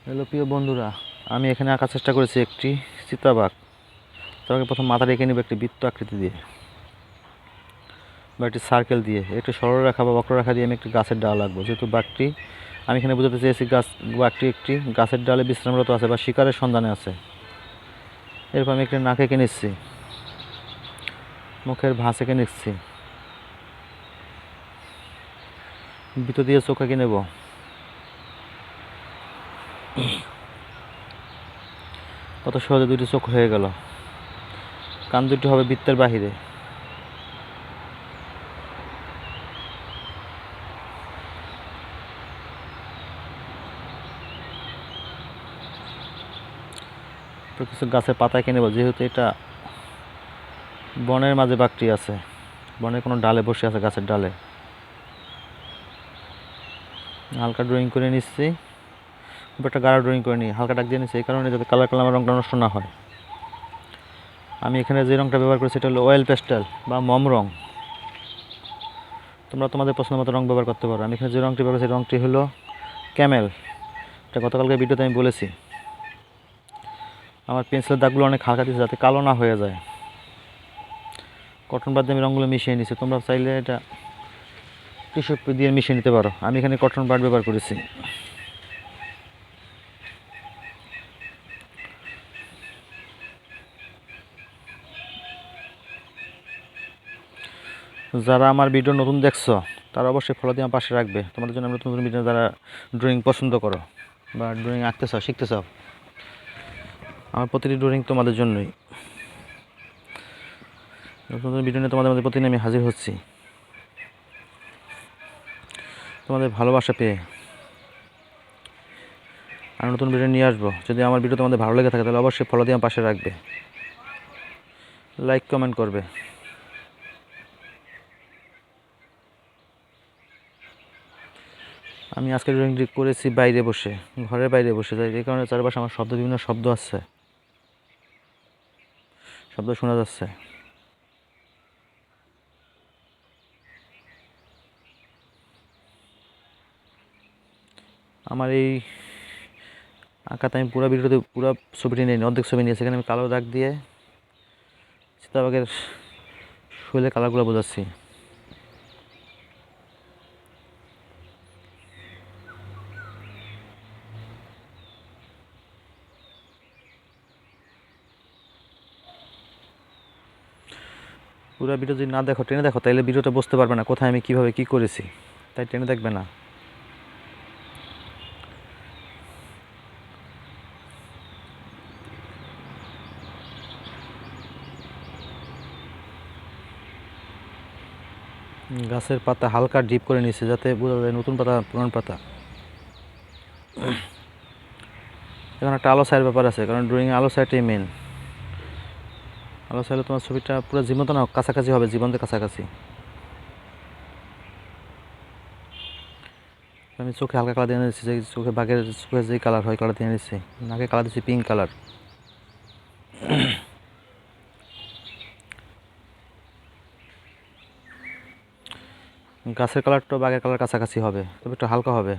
Hello প্রিয় বন্ধুরা, আমি এখানে আঁকার চেষ্টা করেছি একটি চিতাবাঘ। তাকে প্রথম মাথা রেখে নেব একটি বৃত্ত আকৃতি দিয়ে বা একটি সার্কেল দিয়ে, একটি সরলরেখা বা বক্ররেখা দিয়ে আমি একটি গাছের ডাল আঁকবো। যেহেতু বাঘটি, আমি এখানে বোঝাতে চেয়েছি বাঘটি একটি গাছের ডালে বিশ্রামরত আছে বা শিকারের সন্ধানে আছে। এরপর আমি একটি নাক এঁকে নিচ্ছি, মুখের ভাঁজ এঁকে নিচ্ছি, বৃত্ত দিয়ে চোখ এঁকে নেব। কত সহজে দুটি চোখ হয়ে গেল। কান দুটি হবে বৃত্তের বাহিরে। তো কিছু গাছের পাতা এঁকে নেব, যেহেতু এটা বনের মাঝে বাঘটি আছে, বনের কোনো ডালে বসে আছে, গাছের ডালে। হালকা ড্রয়িং করে নিচ্ছি, একটা গাঢ় ড্রয়িং করে নিই, হালকা দাগ দিয়ে নিচ্ছি এই কারণে যাতে কালার কালার রঙটা নষ্ট না হয়। আমি এখানে যে রঙটা ব্যবহার করেছি সেটা হলো অয়েল পেস্টেল বা মম রং। তোমরা তোমাদের পছন্দ মতো রঙ ব্যবহার করতে পারো। আমি এখানে যে রঙটি ব্যবহার করেছি রঙটি হলো ক্যামেল। এটা গতকালকে ভিডিওতে আমি বলেছি। আমার পেন্সিলের দাগগুলো অনেক হালকা দিয়েছে যাতে কালো না হয়ে যায়। কটন বাদ দিয়ে আমি রঙগুলো মিশিয়ে নিচ্ছি। তোমরা চাইলে এটা টিস্যু দিয়ে মিশিয়ে নিতে পারো। আমি এখানে কটন বাড ব্যবহার করেছি। যারা আমার ভিডিও নতুন দেখছো তারা অবশ্যই ফলো দিয়ে আমার পাশে রাখবে। তোমাদের জন্য নতুন নতুন ভিডিও, যারা ড্রয়িং পছন্দ করো বা ড্রয়িং আঁকতে চাও, শিখতে চাও, আমার প্রতিটি ড্রয়িং তোমাদের জন্যই। নতুন নতুন ভিডিও নিয়ে তোমাদের মধ্যে প্রতিদিন আমি হাজির হচ্ছি, তোমাদের ভালোবাসা পেয়ে। আর নতুন ভিডিও নিয়ে আসবো। যদি আমার ভিডিও তোমাদের ভালো লেগে থাকে তাহলে অবশ্যই ফলো দিয়ে আমার পাশে রাখবে, লাইক কমেন্ট করবে। আমি আজকে ড্রয়িংটি করেছি বাইরে বসে, ঘরের বাইরে বসে, যাই এই কারণে চারপাশে আমার বিভিন্ন শব্দ আসছে, শব্দ শোনা যাচ্ছে। আমার এই আঁকাতে আমি পুরো ভিডিওতে পুরো ছবিটি নিয়ে অর্ধেক ছবি নিয়ে, সেখানে আমি কালো দাগ দিয়ে চিতাবাঘের শরীরের কালারগুলো বোঝাচ্ছি। পুরো ভিডিও যদি না দেখো, টেনে দেখো, তাহলে ভিডিওটা বুঝতে পারবে না কোথায় আমি কীভাবে কী করেছি। তাই টেনে দেখবে না। গাছের পাতা হালকা ডিপ করে নিচ্ছে যাতে বোঝা যায় নতুন পাতা পুরান পাতা। এখন একটা আলো ছায়ার ব্যাপার আছে, কারণ ড্রয়িংয়ে আলো ছায়াটাই মেন। আলো ছায়া তোমার ছবিটা পুরো জীবন্ত না, কাছাকাছি হবে, জীবন্তের কাছাকাছি। আমি চোখে হালকা কালার দিয়ে নিচ্ছি, যে চোখে বাঘের চোখে যে কালার হয় কালার দিয়ে নিচ্ছি। নাকে কালার দিচ্ছি পিঙ্ক কালার। গাছের কালারটা বাঘের কালার কাছাকাছি হবে, তবে একটু হালকা হবে।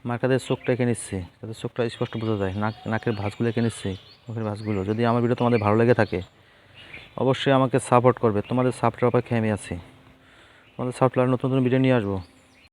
মার্কাদের চোখটা এঁকে নিচ্ছি যাতে চোখটা স্পষ্ট বোঝা যায়। নাকের ভাঁজগুলো এঁকে নিচ্ছি, মুখের ভাঁজগুলো। যদি আমার ভিডিও তোমাদের ভালো লেগে থাকে অবশ্যই আমাকে সাপোর্ট করবে। তোমাদের সাপোর্টের অপেক্ষায় আমি আছি। তোমাদের সাপোর্ট নতুন নতুন ভিডিও নিয়ে আসবো।